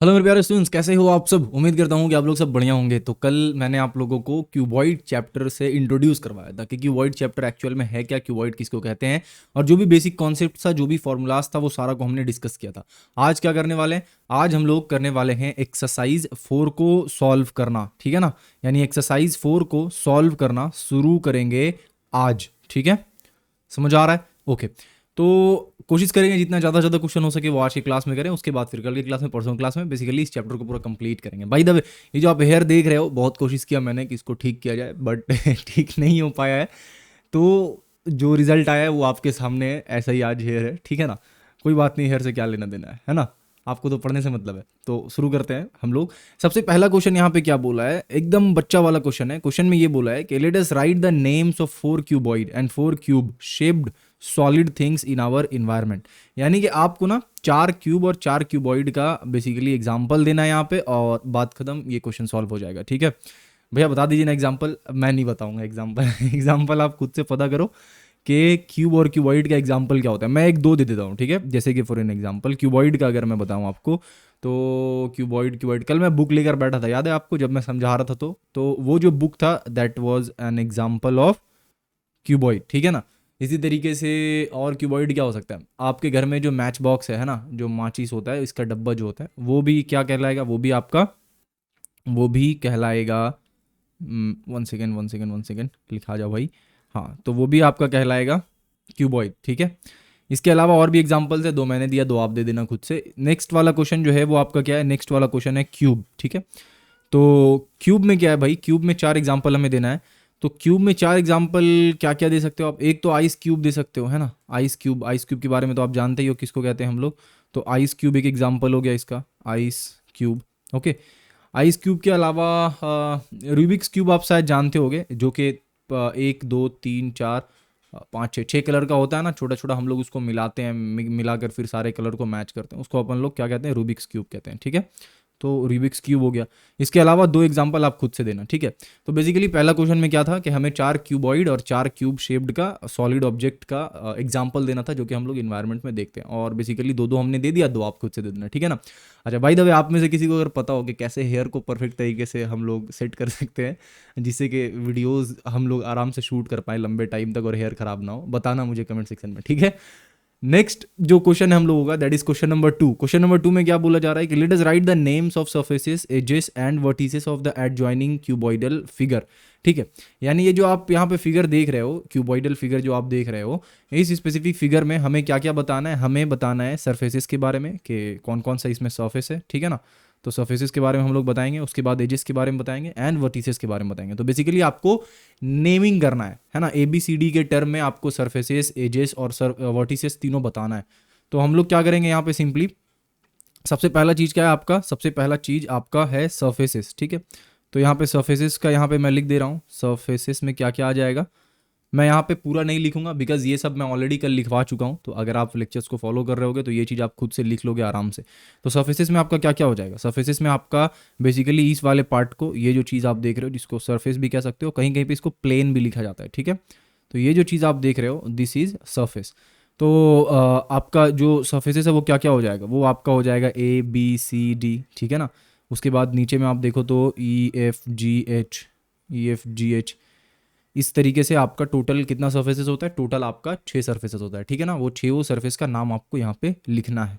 Hello मेरे प्यारे students, कैसे हो आप सब। उम्मीद करता हूँ कि आप लोग सब बढ़िया होंगे। तो कल मैंने आप लोगों को क्यूबॉइड चैप्टर से इंट्रोड्यूस करवाया था कि क्यूबॉइड चैप्टर एक्चुअल में है क्या, क्यूबॉइड किसको कहते हैं, और जो भी बेसिक कॉन्सेप्ट था, जो भी फॉर्मूलाज था, वो सारा को हमने डिस्कस किया था। आज क्या करने वाले हैं? आज हम लोग करने वाले हैं एक्सरसाइज 4 को सॉल्व करना, ठीक है ना। यानी एक्सरसाइज 4 को सॉल्व करना शुरू करेंगे आज, ठीक है। समझ आ रहा है? ओके। तो कोशिश करेंगे जितना ज़्यादा क्वेश्चन हो सके वो आज की क्लास में करें, उसके बाद फिर कल की क्लास में, परसों की क्लास में बेसिकली इस चैप्टर को पूरा कंप्लीट करेंगे। बाय द वे, ये जो आप हेयर देख रहे हो, बहुत कोशिश किया मैंने कि इसको ठीक किया जाए, बट ठीक नहीं हो पाया है। तो जो रिजल्ट आया है वो आपके सामने है। ऐसा ही आज हेयर है, ठीक है ना। कोई बात नहीं, हेयर से क्या लेना देना है ना। आपको तो पढ़ने से मतलब है। तो शुरू करते हैं हम लोग। सबसे पहला क्वेश्चन यहाँ पे क्या बोला है, एकदम बच्चा वाला क्वेश्चन है। क्वेश्चन में ये बोला है कि let us write the names of 4 cuboid and 4 cube shaped solid things in our environment. यानी कि आपको ना 4 क्यूब और 4 क्यूबॉइड का बेसिकली एग्जाम्पल देना है यहाँ पे, और बात खत्म, ये क्वेश्चन सॉल्व हो जाएगा, ठीक है। भैया बता दीजिए ना एग्जाम्पल। मैं नहीं बताऊंगा एग्जाम्पल एग्जाम्पल आप खुद से पता करो कि क्यूब और क्यूबॉइड का एग्जाम्पल क्या होता है। मैं एक दो दे देता हूँ, ठीक है। जैसे कि फॉर एन एग्जाम्पल क्यूबॉइड का अगर मैं बताऊँ आपको, तो क्यूबॉइड क्यूबॉइड कल मैं बुक लेकर बैठा था, याद है आपको, जब मैं समझा रहा था। तो वो जो बुक था that was an example of cuboid, ठीक है ना। इसी तरीके से और क्यूबॉइड क्या हो सकता है, आपके घर में जो मैच बॉक्स है ना, जो माचिस होता है, इसका डब्बा जो होता है, वो भी क्या कहलाएगा, वो भी आपका, वो भी कहलाएगा, one second one second one second, लिखा जाओ भाई। हाँ, तो वो भी आपका कहलाएगा क्यूबॉइड, ठीक है। इसके अलावा और भी एग्जांपल्स है, दो मैंने दिया, दो आप दे देना खुद से। नेक्स्ट वाला क्वेश्चन जो है वो आपका क्या है, नेक्स्ट वाला क्वेश्चन है क्यूब, ठीक है। तो क्यूब में क्या है भाई, क्यूब में 4 एग्जाम्पल हमें देना है। तो क्यूब में 4 एग्जाम्पल क्या क्या दे सकते हो आप। एक तो आइस क्यूब दे सकते हो, है ना। आइस क्यूब, आइस क्यूब के बारे में तो आप जानते ही हो किसको कहते हैं हम लोग। तो आइस क्यूब एक एग्जाम्पल हो गया इसका, ice cube. Okay. Ice cube के अलावा रूबिक्स क्यूब आप शायद जानते होगे, जो कि 1 2 3 4 5 6 कलर का होता है ना, छोटा छोटा। हम लोग उसको मिलाते हैं, मिलाकर फिर सारे कलर को मैच करते हैं, उसको अपन लोग क्या कहते हैं, रूबिक्स क्यूब कहते हैं, ठीक है। तो रूबिक्स क्यूब हो गया। इसके अलावा 2 एग्जांपल आप खुद से देना, ठीक है। तो बेसिकली पहला क्वेश्चन में क्या था कि हमें 4 क्यूबॉइड और 4 क्यूब शेप्ड का सॉलिड ऑब्जेक्ट का एग्जांपल देना था, जो कि हम लोग इन्वायरमेंट में देखते हैं। और बेसिकली दो दो हमने दे दिया, दो आप खुद से दे देना, ठीक है ना। अच्छा, बाय द वे, आप में से किसी को अगर पता हो कि कैसे हेयर को परफेक्ट तरीके से हम लोग सेट कर सकते हैं, जिससे कि वीडियोस हम लोग आराम से शूट कर पाए लंबे टाइम तक और हेयर खराब ना हो, बताना मुझे कमेंट सेक्शन में, ठीक है। नेक्स्ट जो क्वेश्चन है हम लोगों का, that is question number 2। Question number 2 में क्या बोला जा रहा है कि let us write the names of surfaces, edges and vertices of the adjoining cuboidal figure, ठीक है। यानी ये जो आप यहाँ पे फिगर देख रहे हो, क्यूबॉइडल फिगर जो आप देख रहे हो, इस स्पेसिफिक फिगर में हमें क्या क्या बताना है, हमें बताना है सरफेसेस के बारे में कि कौन कौन सा इसमें सरफेस है, ठीक है ना। तो सरफेसेस के बारे में हम लोग बताएंगे, उसके बाद एजेस के बारे में बताएंगे, एंड वर्टिसेस के बारे में बताएंगे। तो बेसिकली आपको नेमिंग करना है ना। ABCD के टर्म में आपको सरफेसेस, एजेस और वर्टिसेस तीनों बताना है। तो हम लोग क्या करेंगे यहाँ पे, सिंपली सबसे पहला चीज़ क्या है आपका, सबसे पहला चीज़ आपका है सरफेसेस, ठीक है। तो यहाँ पे सरफेसेस का यहाँ पे मैं लिख दे रहा हूँ, सरफेसेस में क्या क्या आ जाएगा। मैं यहाँ पे पूरा नहीं लिखूंगा, बिकॉज ये सब मैं ऑलरेडी कल लिखवा चुका हूँ। तो अगर आप लेक्चर्स को फॉलो कर रहे होगे तो ये चीज़ आप खुद से लिख लोगे आराम से। तो सरफेसेस में आपका क्या क्या हो जाएगा, सरफेसेस में आपका बेसिकली इस वाले पार्ट को, ये जो चीज़ आप देख रहे हो, जिसको सरफेस भी कह सकते हो, कहीं कहीं पे इसको प्लेन भी लिखा जाता है, ठीक है। तो ये जो चीज़ आप देख रहे हो, दिस इज सरफेस। तो आपका जो सरफेसेस है वो क्या क्या हो जाएगा, वो आपका हो जाएगा ABCD, ठीक है ना। उसके बाद नीचे में आप देखो तो EFGH, EFGH। इस तरीके से आपका टोटल कितना सर्फेसेस होता है, टोटल आपका 6 सर्फेसेस होता है, ठीक है ना। वो 6 सर्फेस का नाम आपको यहाँ पे लिखना है।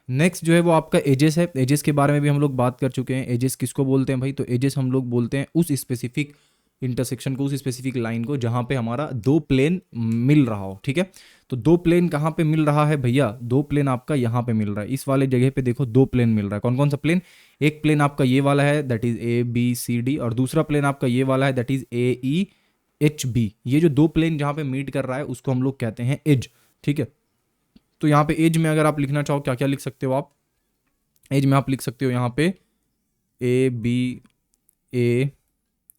नेक्स्ट जो है वो आपका एजेस है। एजेस के बारे में भी हम लोग बात कर चुके हैं। एजेस किसको बोलते हैं भाई, तो एजेस हम लोग बोलते हैं उस स्पेसिफिक इंटरसेक्शन को, उस स्पेसिफिक लाइन को, जहाँ पे हमारा दो प्लेन मिल रहा हो, ठीक है। तो दो प्लेन कहाँ पे मिल रहा है भैया, दो प्लेन आपका यहाँ पे मिल रहा है, इस वाले जगह पे देखो दो प्लेन मिल रहा है। कौन कौन सा प्लेन, एक प्लेन आपका ये वाला है, दैट इज ABCD, और दूसरा प्लेन आपका ये वाला है, दैट इज AEHB। ये जो दो प्लेन जहाँ पे मीट कर रहा है उसको हम लोग कहते हैं एज, ठीक है। तो यहाँ पे एज में अगर आप लिखना चाहो, क्या क्या लिख सकते हो आप। एज में आप लिख सकते हो यहाँ पे ए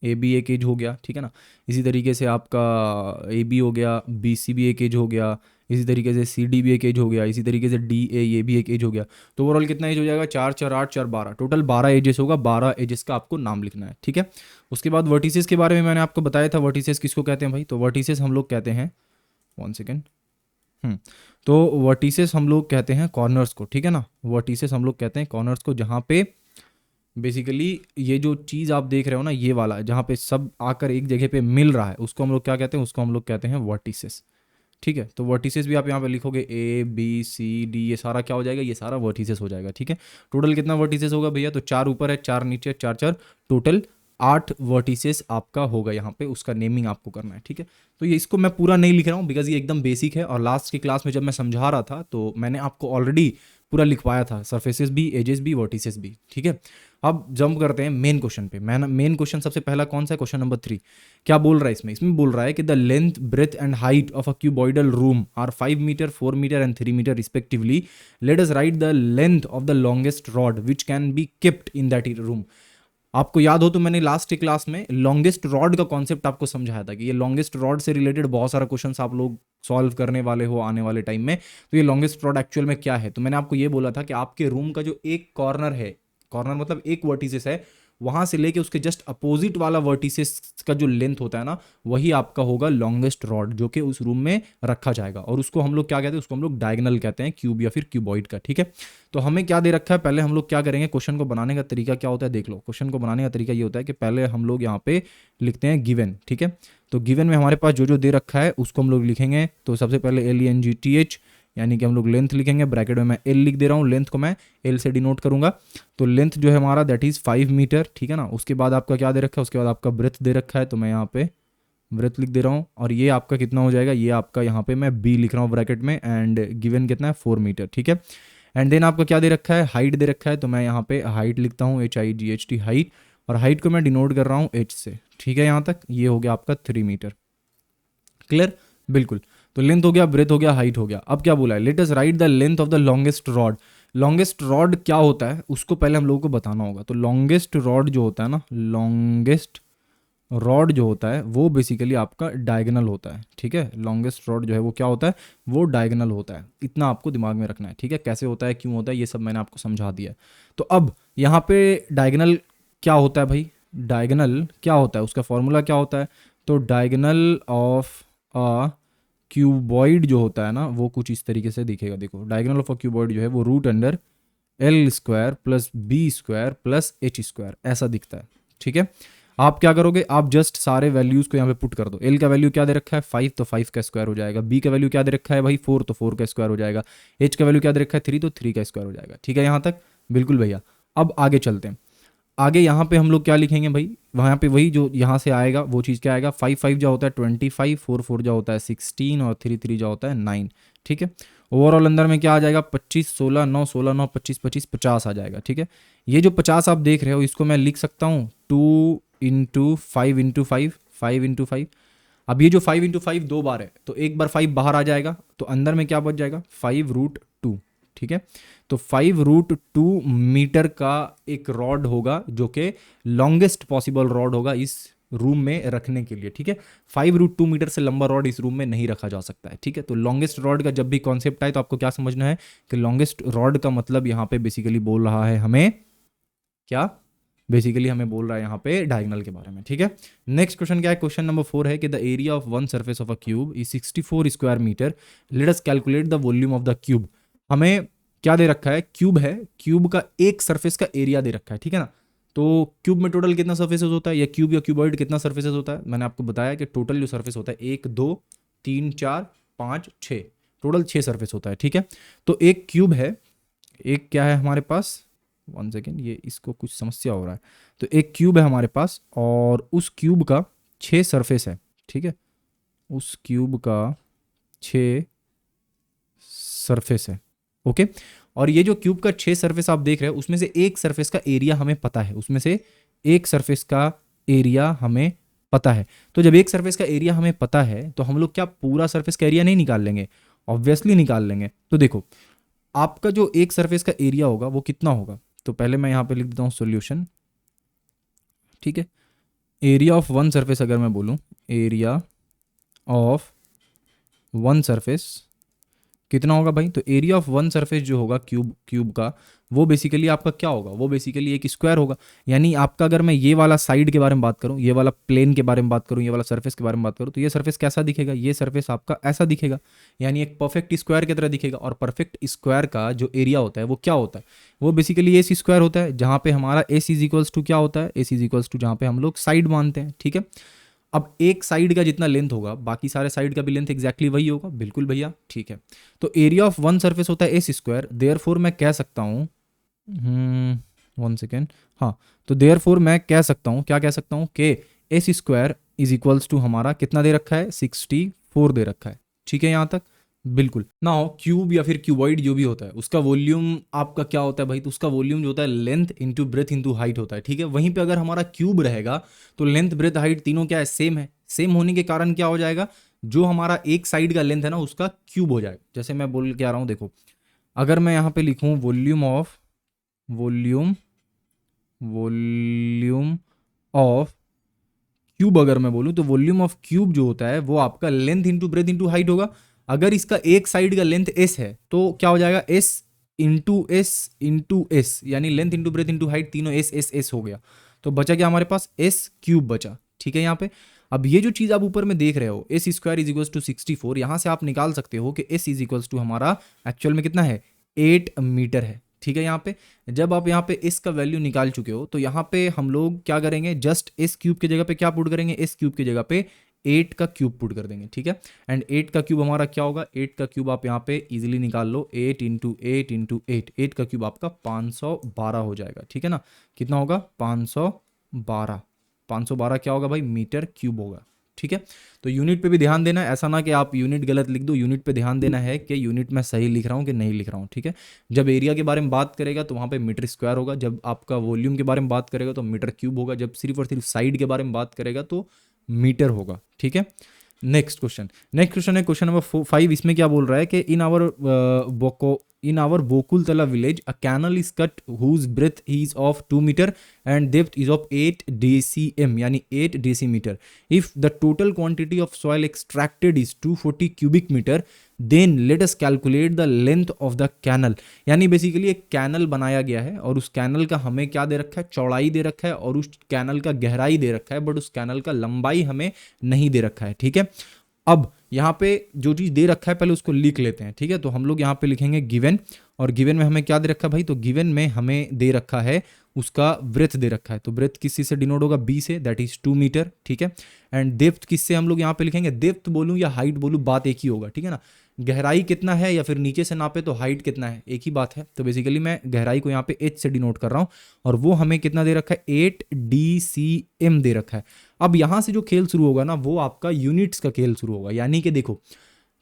बी एक एज हो गया, ठीक है ना। इसी तरीके से आपका AB हो गया, BC भी एक एज हो गया, इसी तरीके से CD भी एक एज हो गया, इसी तरीके से DA ये भी एक एज हो गया। तो ओवरऑल कितना एज हो जाएगा, 4 4 8 4 12, टोटल 12 एजेस होगा। 12 एजेस का आपको नाम लिखना है, ठीक है। उसके बाद वर्टिसेस के बारे में मैंने आपको बताया था, वर्टिसेस किसको कहते हैं भाई, तो वर्टिसेस हम लोग कहते हैं, वन सेकेंड, तो वर्टिसेस हम लोग कहते हैं कॉर्नर्स को, ठीक है ना, वर्टिसेस हम लोग कहते हैं कॉर्नर्स को, जहाँ पे बेसिकली ये जो चीज़ आप देख रहे हो ना, ये वाला जहाँ पे सब आकर एक जगह पे मिल रहा है, उसको हम लोग क्या कहते हैं, उसको हम लोग कहते हैं वर्टिसेस। ठीक है, तो वर्टिसेस भी आप यहाँ पे लिखोगे ए बी सी डी, ये सारा क्या हो जाएगा, ये सारा वर्टिसेस हो जाएगा। ठीक है, टोटल कितना वर्टिसेस होगा भैया, तो 4 ऊपर है 4 नीचे है, 4 4 टोटल 8 वर्टिसेस आपका होगा यहाँ पे, उसका नेमिंग आपको करना है। ठीक है, तो ये इसको मैं पूरा नहीं लिख रहा हूँ बिकॉज ये एकदम बेसिक है, और लास्ट की क्लास में जब मैं समझा रहा था तो मैंने आपको ऑलरेडी पूरा लिखवाया था, सरफेसेस भी, एजेस भी, वर्टिसेस भी। ठीक है, अब जंप करते हैं मेन क्वेश्चन पे। मेन क्वेश्चन सबसे पहला कौन सा है, क्वेश्चन नंबर 3। क्या बोल रहा है इसमें, इसमें बोल रहा है कि the length, breadth and height of a cuboidal room are 5 metre, 4 metre and 3 metre respectively. Let us write the length of the longest rod which can be kept in that room. आपको याद हो तो मैंने last की class में longest rod का concept आपको समझाया था कि ये लॉन्गेस्ट रॉड से रिलेटेड बहुत सारा क्वेश्चंस आप लोग सॉल्व करने वाले हो आने वाले टाइम में। तो ये लॉन्गेस्ट रॉड एक्चुअल में क्या है, तो मैंने आपको ये बोला था कि आपके रूम का जो एक कॉर्नर है, कॉर्नर मतलब एक वर्टिसेस है, वहां से लेके उसके जस्ट अपोजिट वाला वर्टिसेस का जो लेंथ होता है ना, वही आपका होगा लॉन्गेस्ट रॉड, जो कि उस रूम में रखा जाएगा। और उसको हम लोग क्या कहते हैं, उसको हम लोग डायगोनल कहते हैं, क्यूब या फिर क्यूबॉइड का। ठीक है, तो हमें क्या दे रखा है, पहले हम लोग क्या करेंगे, क्वेश्चन को बनाने का तरीका क्या होता है देख लो। क्वेश्चन को बनाने का तरीका ये होता है कि पहले हम लोग यहाँ पे लिखते हैं गिवन। ठीक है, तो गिवन में हमारे पास जो जो दे रखा है उसको हम लोग लिखेंगे। तो सबसे पहले LENGTH यानी कि हम लोग लेंथ लिखेंगे, ब्रैकेट में मैं L लिख दे रहा हूँ, लेंथ को मैं L से डिनोट करूंगा। तो लेंथ जो है हमारा दैट इज 5 मीटर। ठीक है ना, उसके बाद आपका क्या दे रखा है, उसके बाद आपका ब्रेथ दे रखा है, तो मैं यहाँ पे ब्रेथ लिख दे रहा हूँ। और ये आपका कितना हो जाएगा, ये आपका यहाँ पे मैं B लिख रहा हूँ ब्रैकेट में, एंड गिवन कितना है 4 मीटर। ठीक है, एंड देन आपका क्या दे रखा है, हाइट दे रखा है, तो मैं यहाँ पे हाइट लिखता हूँ HIGHT हाइट, और हाइट को मैं डिनोट कर रहा हूँ H से। ठीक है, यहाँ तक ये हो गया आपका 3 मीटर। क्लियर, बिल्कुल। तो लेंथ हो गया, ब्रेथ हो गया, हाइट हो गया। अब क्या बोला है, late us write the length of the longest rod. Longest rod क्या होता है उसको पहले हम लोगों को बताना होगा। तो लॉन्गेस्ट रॉड जो होता है ना, लॉन्गेस्ट रॉड जो होता है वो बेसिकली आपका डायगोनल होता है। ठीक है, लॉन्गेस्ट रॉड जो है वो क्या होता है, वो डायगोनल होता है। इतना आपको दिमाग में रखना है। ठीक है, कैसे होता है, क्यों होता है, ये सब मैंने आपको समझा दिया है। तो अब यहाँ पे डायगोनल क्या होता है भाई, डायगोनल क्या होता है, उसका फॉर्मूला क्या होता है। तो डायगोनल ऑफ अ क्यूबॉइड जो होता है ना, वो कुछ इस तरीके से दिखेगा। देखो, डायगोनल ऑफ अ क्यूबॉइड जो है वो root under L² plus B² plus H², ऐसा दिखता है। ठीक है, आप क्या करोगे, आप जस्ट सारे वैल्यूज को यहाँ पे पुट कर दो। L का वैल्यू क्या दे रखा है 5, तो 5 का स्क्वायर हो जाएगा। B का वैल्यू क्या दे रखा है भाई 4, तो 4 का स्क्वायर हो जाएगा। H का वैल्यू क्या दे रखा है 3, तो 3 का स्क्वायर हो जाएगा। ठीक है, यहाँ तक बिल्कुल भैया। अब आगे चलते हैं। आगे यहाँ पे हम लोग क्या लिखेंगे भाई, वहाँ पे वही जो यहाँ से आएगा वो चीज़ क्या आएगा, 5 5 जो होता है 25, 4 4 जो होता है 16, और 3 3 जो होता है 9। ठीक है, ओवरऑल अंदर में क्या आ जाएगा 25 16 9 16 9 25 25 50 आ जाएगा। ठीक है, ये जो 50 आप देख रहे हो इसको मैं लिख सकता हूँ 2 इंटू 5 इंटू 5, 5 इंटू 5। अब ये जो 5 इंटू 5 दो बार है, तो एक बार 5 बाहर आ जाएगा, तो अंदर में क्या बच जाएगा 5√2। ठीक है, तो 5√2 मीटर का एक रॉड होगा जो कि लॉन्गेस्ट पॉसिबल रॉड होगा इस रूम में रखने के लिए। ठीक है, 5√2 मीटर से लंबा रॉड इस रूम में नहीं रखा जा सकता है। ठीक है, तो लॉन्गेस्ट रॉड का जब भी कॉन्सेप्ट आए तो आपको क्या समझना है कि लॉन्गेस्ट रॉड का मतलब यहाँ पे बेसिकली बोल रहा है हमें क्या, बेसिकली हमें बोल रहा है यहाँ पे डायगोनल के बारे में। ठीक है, नेक्स्ट क्वेश्चन क्या है, क्वेश्चन नंबर 4 है कि the area of one surface of a cube is 64 square metre. Let us calculate the volume of the cube. हमें क्या दे रखा है, क्यूब है, क्यूब का एक सरफेस का एरिया दे रखा है। ठीक है ना, तो क्यूब में टोटल कितना सर्फेसेस होता है, या क्यूब या क्यूबॉइड कितना सर्फेसेस होता है, मैंने आपको बताया कि टोटल जो सर्फेस होता है 1 2 3 4 5 6, टोटल 6 सर्फेस होता है। ठीक है, तो एक क्यूब है, एक क्या है हमारे पास, 1 सेकेंड, ये इसको कुछ समस्या हो रहा है। तो एक क्यूब है हमारे पास और उस क्यूब का 6 सरफेस है। ठीक है, उस क्यूब का 6 सरफेस है। ओके, और ये जो क्यूब का 6 सरफेस आप देख रहे हो उसमें से एक सरफेस का एरिया हमें पता है, उसमें से एक सरफेस का एरिया हमें पता है। तो जब एक सरफेस का एरिया हमें पता है तो हम लोग क्या पूरा सरफेस का एरिया नहीं निकाल लेंगे, ऑब्वियसली निकाल लेंगे। तो देखो, आपका जो एक सरफेस का एरिया होगा वो कितना होगा, तो पहले मैं यहाँ पे लिख देता हूँ सॉल्यूशन। ठीक है, एरिया ऑफ वन सरफेस अगर मैं बोलूँ, एरिया ऑफ वन सरफेस कितना होगा भाई, तो एरिया ऑफ वन सरफेस जो होगा क्यूब का वो बेसिकली आपका क्या होगा, वो बेसिकली एक स्क्वायर होगा। यानी आपका अगर मैं ये वाला साइड के बारे में बात करूँ, ये वाला प्लेन के बारे में बात करूँ, ये वाला सरफेस के बारे में बात करूँ, तो ये सरफेस कैसा दिखेगा, ये सरफेस आपका ऐसा दिखेगा, यानी एक परफेक्ट स्क्वायर की तरह दिखेगा। और परफेक्ट स्क्वायर का जो एरिया होता है वो क्या होता है, वो बेसिकली एस स्क्वायर होता है, जहाँ पे हमारा एस इज इक्वल्स टू क्या होता है, एस इज इक्वल्स टू जहाँ पे हम लोग साइड मानते हैं, ठीक है। अब एक साइड का जितना लेंथ होगा बाकी सारे साइड का भी लेंथ एग्जैक्टली वही होगा, बिल्कुल भैया, ठीक है। तो एरिया ऑफ वन सरफेस होता है एस स्क्वायर, देयरफॉर मैं कह सकता हूँ, 1 सेकेंड, हाँ, तो देयरफॉर मैं कह सकता हूँ, क्या कह सकता हूँ कि s square is equals to हमारा कितना दे रखा है, 64 दे रखा है, ठीक है यहाँ तक, बिल्कुल ना। हो क्यूब या फिर क्यूबॉइड जो भी होता है उसका वॉल्यूम आपका क्या होता है भाई, तो उसका वॉल्यूम जो होता है length into breadth into height होता है, ठीक है। वहीं पे अगर हमारा क्यूब रहेगा तो लेंथ ब्रेथ हाइट तीनों क्या है, सेम है। सेम होने के कारण क्या हो जाएगा, जो हमारा एक साइड का लेंथ है ना उसका क्यूब हो जाएगा। जैसे मैं बोल के आ रहा हूँ, देखो अगर मैं यहाँ पे लिखूँ वॉल्यूम वॉल्यूम ऑफ क्यूब, अगर मैं बोलूँ तो वॉल्यूम ऑफ क्यूब जो होता है वो आपका length into breadth into height होगा। अगर इसका एक साइड का लेंथ एस है तो क्या हो जाएगा, एस इंटू एस, यानी length into breadth into height तीनों एस एस एस हो गया। तो बचा क्या हमारे पास, एस क्यूब बचा, ठीक है यहाँ पे। अब ये जो चीज़ आप ऊपर में देख रहे हो s square is equals to 64, यहाँ से आप निकाल सकते हो कि एस इज इक्वल्स टू हमारा एक्चुअल में कितना है, 8 मीटर है, ठीक है। यहाँ पे जब आप यहाँ पे एस का वैल्यू निकाल चुके हो तो यहाँ पे हम लोग क्या करेंगे, जस्ट एस क्यूब की जगह पे क्या पुट करेंगे, एस क्यूब की जगह पे 8 का क्यूब पुट कर देंगे, ठीक है। एंड 8 का क्यूब हमारा क्या होगा, 8 का क्यूब आप यहाँ पे इजीली निकाल लो, 8 इंटू 8 इंटू 8, 8 का क्यूब आपका 512 हो जाएगा, ठीक है ना। कितना होगा, 512, 512 क्या होगा भाई, मीटर क्यूब होगा, ठीक है। तो यूनिट पे भी ध्यान देना है, ऐसा ना कि आप यूनिट गलत लिख दो, यूनिट पे ध्यान देना है कि यूनिट मैं सही लिख रहा हूँ कि नहीं लिख रहा हूँ, ठीक है। जब एरिया के बारे में बात करेगा तो वहाँ पे मीटर स्क्वायर होगा, जब आपका वॉल्यूम के बारे में बात करेगा तो मीटर क्यूब होगा, जब सिर्फ और सिर्फ साइड के बारे में बात करेगा तो मीटर होगा, ठीक है। नेक्स्ट क्वेश्चन है क्वेश्चन नंबर 5। इसमें क्या बोल रहा है कि in our Bokultala village a canal is cut whose breadth is of 2 metre and depth is of 8 DCM, यानी 8 decimetre. If the total quantity of soil extracted is 240 cubic metre, then let us calculate the length of the canal. यानी basically एक canal बनाया गया है और उस canal का हमें क्या दे रखा है, चौड़ाई दे रखा है, और उस कैनल का गहराई दे रखा है, बट उस कैनल का लंबाई हमें नहीं दे रखा है, ठीक है। अब यहाँ पे जो चीज़ दे रखा है पहले उसको लिख लेते हैं, ठीक है। तो हम लोग यहाँ पे लिखेंगे गिवन, और गिवन में हमें क्या दे रखा है भाई, तो गिवन में हमें दे रखा है उसका ब्रेथ दे रखा है, तो ब्रेथ किसी से डिनोट होगा, बी से, दैट इज 2 मीटर, ठीक है। एंड डेप्थ किससे हम लोग यहाँ पे लिखेंगे, डेप्थ बोलूँ या हाइट बोलूँ बात एक ही होगा, ठीक है ना। गहराई कितना है या फिर नीचे से नापे तो हाइट कितना है, एक ही बात है। तो बेसिकली मैं गहराई को यहाँ पे एच से डिनोट कर रहा हूँ, और वो हमें कितना दे रखा है, 8 DCM दे रखा है। अब यहाँ से जो खेल शुरू होगा ना वो आपका यूनिट्स का खेल शुरू होगा, यानी कि देखो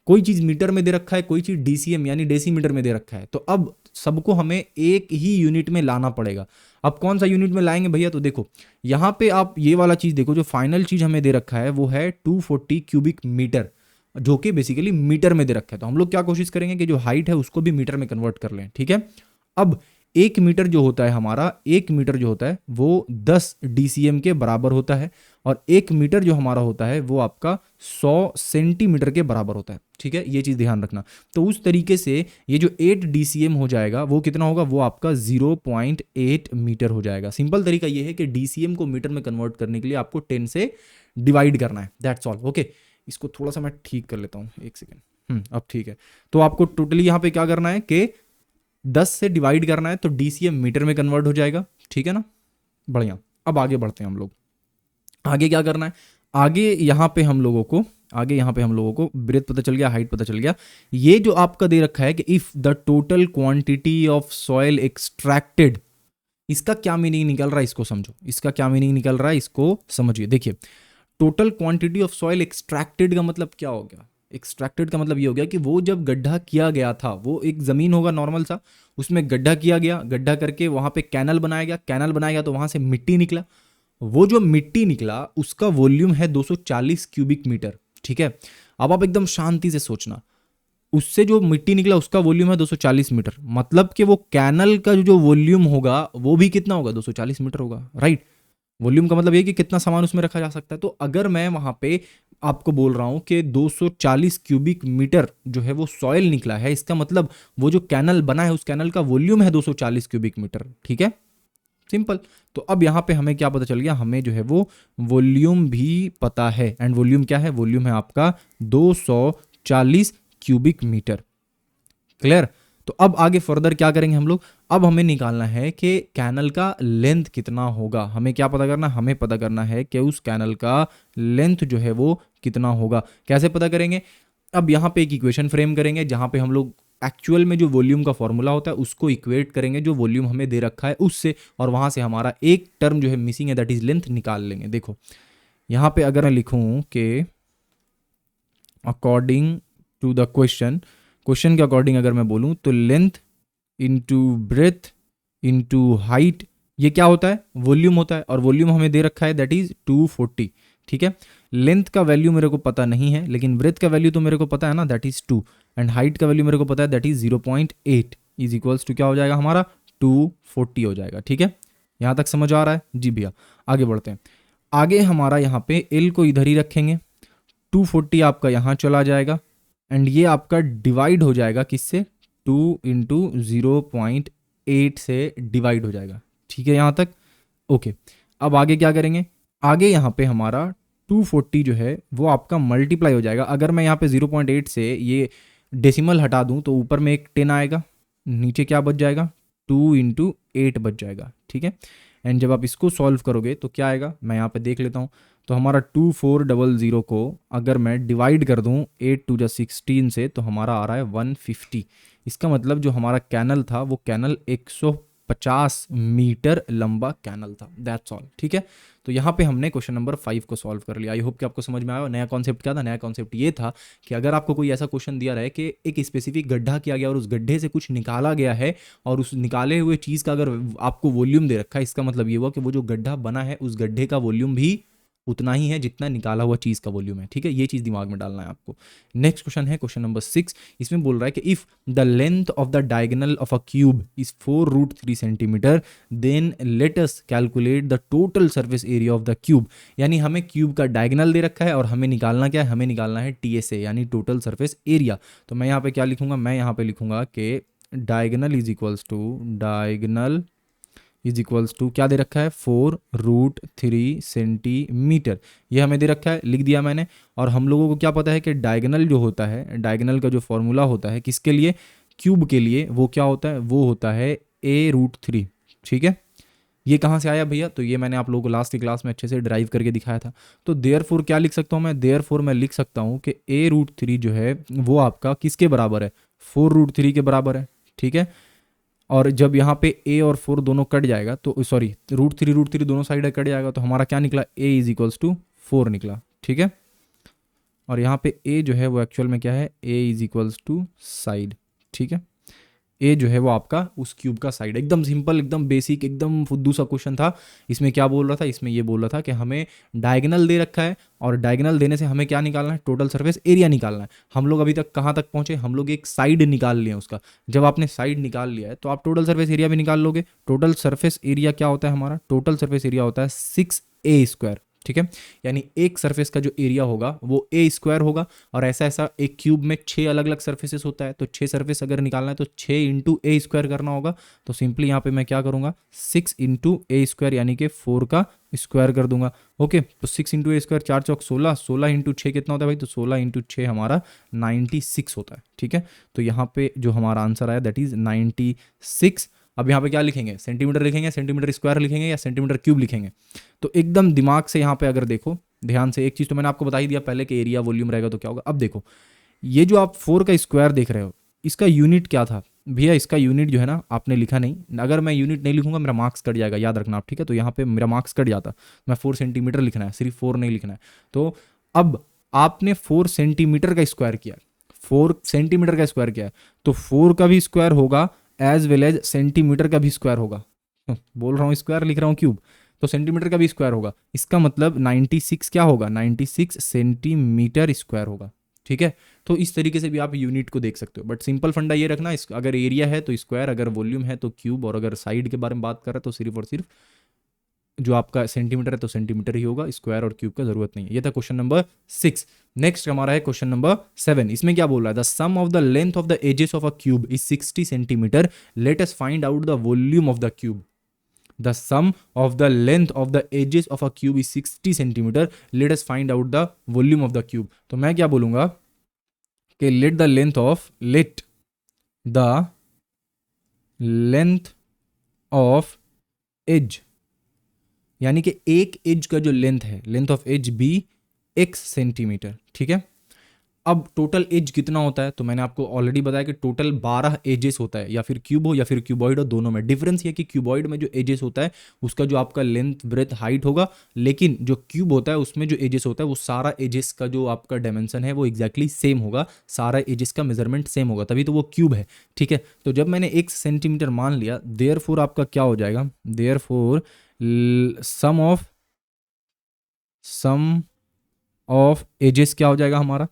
कोई चीज़ मीटर में दे रखा है, कोई चीज़ DCM यानी डेसीमीटर में दे रखा है, तो अब सबको हमें एक ही यूनिट में लाना पड़ेगा। अब कौन सा यूनिट में लाएंगे भैया, तो देखो यहाँ पे आप ये वाला चीज़ देखो, जो फाइनल चीज़ हमें दे रखा है वो है 240 क्यूबिक मीटर, जो कि बेसिकली मीटर में दे रखा है। तो हम लोग क्या कोशिश करेंगे कि जो हाइट है उसको भी मीटर में कन्वर्ट कर लें, ठीक है। अब 1 मीटर जो होता है हमारा, 1 मीटर जो होता है वो 10 DCM के बराबर होता है, और 1 मीटर जो हमारा होता है वो आपका 100 सेंटीमीटर के बराबर होता है, ठीक है। ये चीज़ ध्यान रखना। तो उस तरीके से ये जो 8 DCM हो जाएगा वो कितना होगा, वो आपका 0.8 मीटर हो जाएगा। सिंपल तरीका ये है कि DCM को मीटर में कन्वर्ट करने के लिए आपको 10 से डिवाइड करना है, दैट्स ऑल, ओके। इसको थोड़ा सा मैं ठीक कर लेता हूँ, 1 सेकेंड, अब ठीक है। तो आपको टोटली यहाँ पे क्या करना है कि 10 से डिवाइड करना है, तो DCM मीटर में कन्वर्ट हो जाएगा, ठीक है ना। बढ़िया, अब आगे बढ़ते हैं हम लोग। आगे क्या करना है, आगे यहाँ पे हम लोगों को ब्रेथ पता चल गया, हाइट पता चल गया। ये जो आपका दे रखा है कि if the total quantity of soil extracted, इसका क्या मीनिंग निकल रहा है, इसको समझो, इसका क्या मीनिंग निकल रहा है इसको समझिए। देखिए total quantity of soil extracted का मतलब क्या हो गया, एक्सट्रैक्टेड का मतलब ये हो गया कि वो जब गड्ढा किया गया था, वो एक ज़मीन होगा नॉर्मल सा, उसमें गड्ढा किया गया, गड्ढा करके वहाँ पे कैनल बनाया गया, तो वहाँ से मिट्टी निकला। वो जो मिट्टी निकला उसका वॉल्यूम है 240 क्यूबिक मीटर, ठीक है। अब आप एकदम शांति से सोचना, उससे जो मिट्टी निकला उसका वॉल्यूम है 240 मीटर, मतलब कि वो कैनल का जो वॉल्यूम होगा वो भी कितना होगा, 240 मीटर होगा, राइट। वॉल्यूम का मतलब ये कि कितना सामान उसमें रखा जा सकता है। तो अगर मैं वहाँ पे आपको बोल रहा हूं कि 240 क्यूबिक मीटर जो है वो सॉइल निकला है, इसका मतलब वो जो कैनल बना है उस कैनल का वॉल्यूम है 240 क्यूबिक मीटर। ठीक है, सिंपल। तो अब यहाँ पे हमें क्या पता चल गया, हमें जो है वो वॉल्यूम भी पता है, एंड वॉल्यूम क्या है, वॉल्यूम है आपका 240 क्यूबिक मीटर। क्लियर। तो अब आगे फर्दर क्या करेंगे हम लोग, अब हमें निकालना है कि कैनल का लेंथ कितना होगा। हमें क्या पता करना, हमें पता करना है कि उस कैनल का लेंथ जो है वो कितना होगा। कैसे पता करेंगे, अब यहाँ पे एक इक्वेशन फ्रेम करेंगे जहाँ पे हम लोग एक्चुअल में जो वॉल्यूम का फॉर्मूला होता है उसको इक्वेट करेंगे जो वॉल्यूम हमें दे रखा है उससे, और वहाँ से हमारा एक टर्म जो है मिसिंग है दैट इज लेंथ निकाल लेंगे। देखो यहाँ पे अगर मैं लिखूँ कि अकॉर्डिंग टू द क्वेश्चन के अकॉर्डिंग अगर मैं बोलूँ तो length into breadth into height, ये क्या होता है, वॉल्यूम होता है, और वॉल्यूम हमें दे रखा है दैट इज 240। ठीक है, लेंथ का वैल्यू मेरे को पता नहीं है, लेकिन ब्रेथ का वैल्यू तो मेरे को पता है ना, दैट इज 2, एंड हाइट का वैल्यू मेरे को पता है that is 0.8 is equals to क्या हो जाएगा हमारा 240 हो जाएगा। ठीक है, यहाँ तक समझ आ रहा है जी भैया। आगे बढ़ते हैं, आगे हमारा यहाँ पे एल को इधर ही रखेंगे, 240 आपका यहाँ चला जाएगा, एंड ये आपका डिवाइड हो जाएगा किससे, 2 इंटू 0.8 से डिवाइड हो जाएगा। ठीक है यहाँ तक, ओके। अब आगे क्या करेंगे, आगे यहाँ पे हमारा 240 जो है वो आपका मल्टीप्लाई हो जाएगा। अगर मैं यहाँ पे 0.8 से ये डेसिमल हटा दूँ तो ऊपर में एक 10 आएगा, नीचे क्या बच जाएगा, 2 इंटू 8 बच जाएगा। ठीक है, एंड जब आप इसको सॉल्व करोगे तो क्या आएगा, मैं यहाँ पे देख लेता हूँ। तो हमारा 2400 को अगर मैं डिवाइड कर दूँ 8 टू 16 से तो हमारा आ रहा है 150। इसका मतलब जो हमारा कैनल था वो कैनल 150 मीटर लंबा कैनल था, दैट्स ऑल। ठीक है, तो यहाँ पे हमने क्वेश्चन नंबर 5 को सॉल्व कर लिया। आई होप कि आपको समझ में आया। नया कॉन्सेप्ट क्या था, नया कॉन्सेप्ट ये था कि अगर आपको कोई ऐसा क्वेश्चन दिया रहा है कि एक स्पेसिफिक गड्ढा किया गया और उस गड्ढे से कुछ निकाला गया है, और उस निकाले हुए चीज़ का अगर आपको वॉल्यूम दे रखा है, इसका मतलब ये हुआ कि वो जो गड्ढा बना है उस गड्ढे का वॉल्यूम भी उतना ही है जितना निकाला हुआ चीज़ का वॉल्यूम है। ठीक है, ये चीज़ दिमाग में डालना है आपको। नेक्स्ट क्वेश्चन है क्वेश्चन नंबर 6। इसमें बोल रहा है कि if the length of the diagonal of a cube is 4√3 centimetre then let us calculate the total surface area of the cube. यानी हमें क्यूब का डायगोनल दे रखा है और हमें निकालना क्या है, हमें निकालना है TSA यानी टोटल सरफेस एरिया। तो मैं यहाँ पे क्या लिखूंगा, मैं यहाँ पे लिखूंगा कि डायगोनल इज इक्वल्स टू क्या दे रखा है, 4√3 सेंटीमीटर, ये हमें दे रखा है, लिख दिया मैंने। और हम लोगों को क्या पता है कि डायगोनल जो होता है, डायगोनल का जो फॉर्मूला होता है किसके लिए, क्यूब के लिए, वो क्या होता है, वो होता है A√3। ठीक है, ये कहाँ से आया भैया, तो ये मैंने आप लोगों को लास्ट की क्लास में अच्छे से ड्राइव करके दिखाया था। तो देयरफॉर क्या लिख सकता हूँ मैं, देयरफॉर मैं लिख सकता हूँ कि A√3 जो है वो आपका किसके बराबर है, 4√3 के बराबर है। ठीक है, और जब यहाँ पे A और 4 दोनों कट जाएगा तो सॉरी √3 दोनों साइड कट जाएगा तो हमारा क्या निकला, A इज इक्वल्स टू 4 निकला। ठीक है, और यहाँ पे A जो है वो एक्चुअल में क्या है, A is equals to side. ठीक है, ए जो है वो आपका उस क्यूब का साइड। एकदम सिंपल, एकदम बेसिक, एकदम फुद्दू सा क्वेश्चन था। इसमें क्या बोल रहा था, इसमें ये बोल रहा था कि हमें डायगोनल दे रखा है और डायगोनल देने से हमें क्या निकालना है, टोटल सरफेस एरिया निकालना है। हम लोग अभी तक कहाँ तक पहुंचे, हम लोग एक साइड निकाल लिए उसका। जब आपने साइड निकाल लिया है तो आप टोटल सरफेस एरिया भी निकाल लोगे। टोटल सरफेस एरिया क्या होता है हमारा, टोटल सरफेस एरिया होता है 6A²। ठीक है, यानी एक सरफेस का जो एरिया होगा वो A² होगा। और ऐसा ऐसा एक क्यूब में 6 अलग अलग सरफेसेस होता है, तो 6 सरफेस अगर निकालना है तो 6 इंटू A² करना होगा। तो सिंपली यहाँ पे मैं क्या करूँगा, 6 इंटू A² यानी कि 4 का स्क्वायर कर दूंगा। ओके, तो 6 इंटू A², 4 चौक 16, 16 इंटू 6 कितना होता है भाई, तो 16 इंटू 6 हमारा 96 होता है। ठीक है, तो यहाँ पे जो हमारा आंसर आया दैट इज 96। अब यहाँ पे क्या लिखेंगे, सेंटीमीटर लिखेंगे, सेंटीमीटर स्क्वायर लिखेंगे या सेंटीमीटर क्यूब लिखेंगे। तो एकदम दिमाग से यहाँ पे अगर देखो ध्यान से, एक चीज़ तो मैंने आपको बता ही दिया पहले कि एरिया वॉल्यूम रहेगा तो क्या होगा। अब देखो ये जो आप 4 का स्क्वायर देख रहे हो इसका यूनिट क्या था भैया, इसका यूनिट जो है ना आपने लिखा नहीं। अगर मैं यूनिट नहीं लिखूंगा मेरा मार्क्स कट जाएगा, याद रखना आप। ठीक है, तो यहाँ पे मेरा मार्क्स कट जाता, मैं 4 सेंटीमीटर लिखना है, सिर्फ 4 नहीं लिखना है। तो अब आपने 4 सेंटीमीटर का स्क्वायर किया, 4 सेंटीमीटर का स्क्वायर किया है, तो 4 का भी स्क्वायर होगा एज वेल एज सेंटीमीटर का भी स्क्वायर होगा। बोल रहा हूँ स्क्वायर, लिख रहा हूँ क्यूब, तो सेंटीमीटर का भी स्क्वायर होगा। इसका मतलब 96 क्या होगा, 96 सेंटीमीटर स्क्वायर होगा। ठीक है, तो इस तरीके से भी आप यूनिट को देख सकते हो। बट सिंपल फंडा ये रखना, अगर एरिया है तो स्क्वायर, अगर वॉल्यूम है तो क्यूब, और अगर साइड के बारे में बात कर रहे हैं तो सिर्फ और सिर्फ जो आपका सेंटीमीटर है तो सेंटीमीटर ही होगा, स्क्वायर और क्यूब का जरूरत नहीं है। ये था क्वेश्चन नंबर 6। नेक्स्ट हमारा है क्वेश्चन नंबर 7। इसमें क्या बोल रहा है, the sum of the length of the edges of a cube is 60 centimetre, let us find out the volume of the cube. The sum of the length of the edges of a cube is 60 centimeter. Let us find out the volume of the cube. तो मैं क्या बोलूंगा कि let the length of edge, यानी कि एक as का जो लेंथ है, length of edge be x centimetre, ठीक है। अब टोटल एज कितना होता है, तो मैंने आपको ऑलरेडी बताया कि टोटल 12 एजेस होता है, या फिर क्यूब हो या फिर क्यूबॉइड हो, दोनों में डिफरेंस ये कि क्यूबॉइड में जो एजेस होता है उसका जो आपका लेंथ ब्रेथ हाइट होगा, लेकिन जो क्यूब होता है उसमें जो एजेस होता है वो सारा एजेस का जो आपका डायमेंशन है वो एग्जैक्टली सेम होगा, सारा एजेस का मेजरमेंट सेम होगा, तभी तो वो क्यूब है, ठीक है। तो जब मैंने x सेंटीमीटर मान लिया, देयरफॉर आपका क्या हो जाएगा, देयरफॉर सम ऑफ एजेस क्या हो जाएगा हमारा,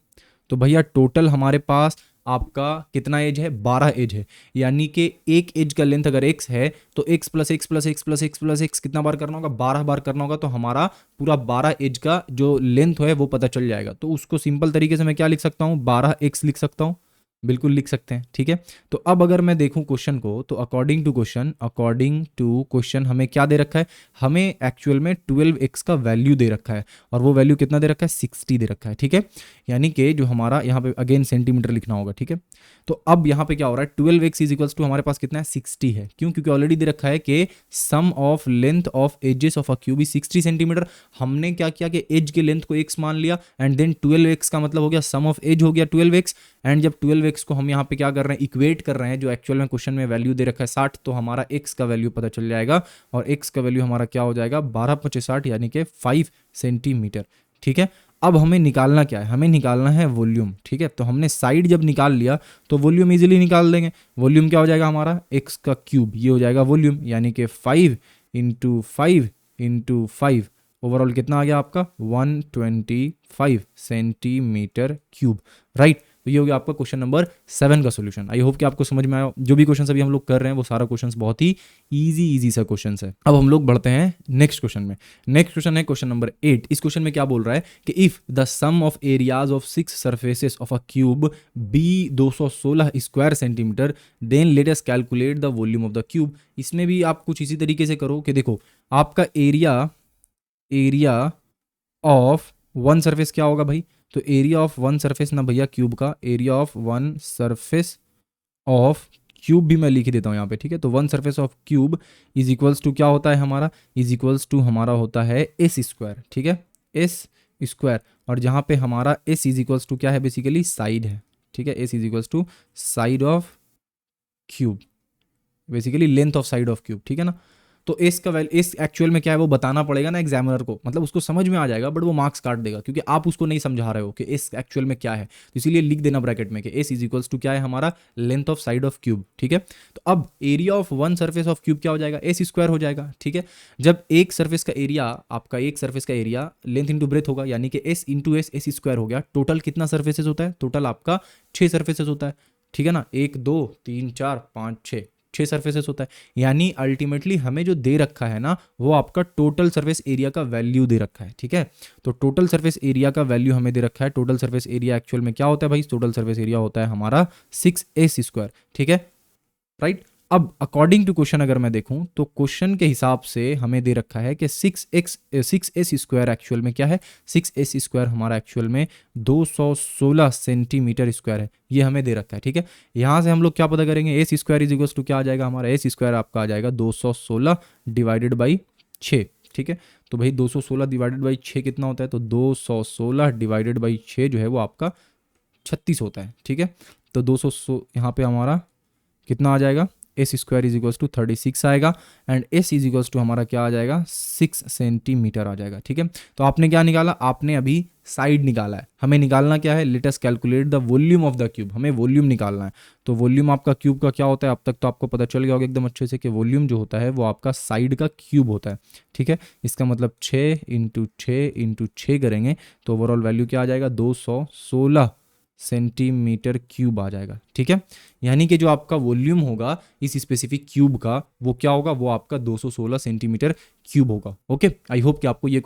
तो भैया टोटल हमारे पास आपका कितना एज है, 12 एज है, यानी कि एक एज का लेंथ अगर x है तो x plus x plus x plus x plus x कितना बार करना होगा, 12 बार करना होगा, तो हमारा पूरा 12 एज का जो लेंथ है वो पता चल जाएगा। तो उसको सिंपल तरीके से मैं क्या लिख सकता हूँ, 12x लिख सकता हूँ, बिल्कुल लिख सकते हैं, ठीक है। तो अब अगर मैं देखूं क्वेश्चन को, तो अकॉर्डिंग टू क्वेश्चन हमें क्या दे रखा है, हमें एक्चुअल में 12x का वैल्यू दे रखा है, और वो वैल्यू कितना दे रखा है, 60 दे रखा है, ठीक है। यानी कि जो हमारा यहाँ पे अगेन सेंटीमीटर लिखना होगा, ठीक है। तो अब यहाँ पे क्या हो रहा है, 12x इज इक्वल्स टू हमारे पास कितना है, 60 है। क्यों, क्योंकि ऑलरेडी दे रखा है कि sum of length of edges of a cube is 60 centimetre. हमने क्या किया कि एज के लेंथ को x मान लिया, एंड देन 12x का मतलब हो गया सम ऑफ एज हो गया 12x, एंड जब 12x को हम यहाँ पे क्या कर रहे हैं, इक्वेट कर रहे हैं, जो एक्चुअल में क्वेश्चन में वैल्यू दे रखा है 60, तो हमारा x का वैल्यू पता चल जाएगा, और x का वैल्यू हमारा क्या हो जाएगा, 12×5 60 यानी कि 5 सेंटीमीटर, ठीक है। अब हमें निकालना क्या है, हमें निकालना है वॉल्यूम, ठीक है। तो हमने साइड जब निकाल लिया तो वॉल्यूम इजीली निकाल देंगे। वॉल्यूम क्या हो जाएगा हमारा, x का क्यूब, ये हो जाएगा वॉल्यूम, यानी कि 5 × 5 × 5 ओवरऑल कितना आ गया आपका, 125 सेंटीमीटर क्यूब, राइट। तो ये हो गया आपका क्वेश्चन नंबर 7 का सॉल्यूशन। आई होप कि आपको समझ में आया। जो भी क्वेश्चन अभी हम लोग कर रहे हैं वो सारा क्वेश्चन बहुत ही इजी सा क्वेश्चन है। अब हम लोग बढ़ते हैं नेक्स्ट क्वेश्चन में। नेक्स्ट क्वेश्चन है क्वेश्चन नंबर 8। इस क्वेश्चन में क्या बोल रहा है कि if the sum of areas of 6 surfaces of a cube be 216 square centimetre, then let us calculate the volume of the cube. इसमें भी आप कुछ इसी तरीके से करो कि देखो आपका एरिया ऑफ वन सरफेस क्या होगा भाई, तो एरिया ऑफ वन सरफेस ना भैया क्यूब का, area of one surface of cube भी मैं लिख देता हूँ यहाँ पे, ठीक है। तो one surface of cube is equals to क्या होता है हमारा, इज इक्वल्स टू हमारा होता है एस स्क्वायर, ठीक है, एस स्क्वायर। और जहाँ पे हमारा एस इज इक्वल्स टू क्या है, बेसिकली साइड है, ठीक है। S is equals to side of cube, basically length of side of cube, ठीक है ना। तो एस का वैल्यू, एस एक्चुअल में क्या है वो बताना पड़ेगा ना एग्जामिनर को, मतलब उसको समझ में आ जाएगा बट वो मार्क्स काट देगा, क्योंकि आप उसको नहीं समझा रहे हो कि एस एक्चुअल में क्या है। तो इसीलिए लिख देना ब्रैकेट में कि एस इज इक्वल्स टू क्या है हमारा, length of side of cube, ठीक है। तो अब area of one surface of cube क्या हो जाएगा, एस स्क्वायर हो जाएगा, ठीक है। जब एक सर्फेस का एरिया, आपका एक सर्फेस का एरिया लेंथ इंटू ब्रेथ होगा, यानी कि S into S, S square हो गया। टोटल कितना सर्फेसेस होता है, टोटल आपका 6 सर्फेसेस होता है, ठीक है ना। 1 2 3 4 5 6 सर्फेसेस होता है। यानी अल्टीमेटली हमें जो दे रखा है ना वो आपका टोटल सरफेस एरिया का वैल्यू दे रखा है, ठीक है। तो टोटल सरफेस एरिया का वैल्यू हमें दे रखा है। टोटल सरफेस एरिया एक्चुअल में क्या होता है भाई, टोटल सरफेस एरिया होता है हमारा 6s स्क्वायर, ठीक है, राइट। अब अकॉर्डिंग टू क्वेश्चन अगर मैं देखूं तो क्वेश्चन के हिसाब से हमें दे रखा है कि 6s स्क्वायर एक्चुअल में क्या है, 6s स्क्वायर हमारा एक्चुअल में 216 सेंटीमीटर स्क्वायर है, ये हमें दे रखा है, ठीक है। यहाँ से हम लोग क्या पता करेंगे, s square is equals to क्या आ जाएगा हमारा, एस स्क्वायर आपका आ जाएगा 216 डिवाइडेड बाई 6, ठीक है। तो भाई 216 डिवाइडेड बाई 6 कितना होता है, तो 216 डिवाइडेड बाई 6 जो है वो आपका 36 होता है, ठीक है। तो 200 यहाँ पे हमारा कितना आ जाएगा, s square is equals to 36 आएगा, and s is equals to हमारा क्या आ जाएगा, 6 सेंटीमीटर आ जाएगा, ठीक है। तो आपने क्या निकाला, आपने अभी साइड निकाला है। हमें निकालना क्या है, late us calculate the volume of the cube, हमें वॉल्यूम निकालना है। तो वॉल्यूम आपका क्यूब का क्या होता है, अब तक तो आपको पता चल गया होगा एकदम अच्छे से कि वॉल्यूम जो होता है वो आपका साइड का क्यूब होता है, ठीक है। इसका मतलब 6 × 6 × 6 करेंगे तो ओवरऑल वैल्यू क्या आ जाएगा, 216 सेंटीमीटर क्यूब आ जाएगा। ठीक है, यानी कि जो आपका वॉल्यूम होगा इस स्पेसिफिक क्यूब का वो क्या होगा, वो आपका 216 सेंटीमीटर क्यूब होगा। ओके, आई होप कि आपको ये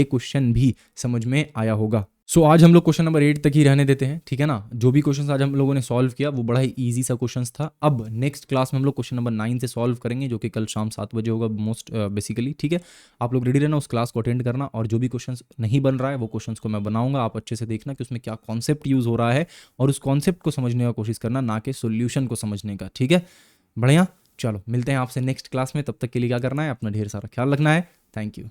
क्वेश्चन भी समझ में आया होगा। सो आज हम लोग क्वेश्चन नंबर 8 तक ही रहने देते हैं, ठीक है ना। जो भी क्वेश्चन आज हम लोगों ने सॉल्व किया वो बड़ा ही ईजी सा क्वेश्चन था। अब नेक्स्ट क्लास में हम लोग क्वेश्चन नंबर 9 से सॉल्व करेंगे, जो कि कल शाम 7 बजे होगा मोस्ट बेसिकली। ठीक है, आप लोग रेडी रहना, उस क्लास को अटेंड करना, और जो भी क्वेश्चन नहीं बन रहा है वो क्वेश्चन को मैं बनाऊंगा, आप अच्छे से देखना कि उसमें क्या कॉन्सेप्ट यूज़ हो रहा है, और उस कॉन्सेप्ट को समझने का कोशिश करना, ना कि सोल्यूशन को समझने का। ठीक है, बढ़िया, चलो मिलते हैं आपसे नेक्स्ट क्लास में। तब तक के लिए क्या करना है, अपना ढेर सारा ख्याल रखना है। Thank you.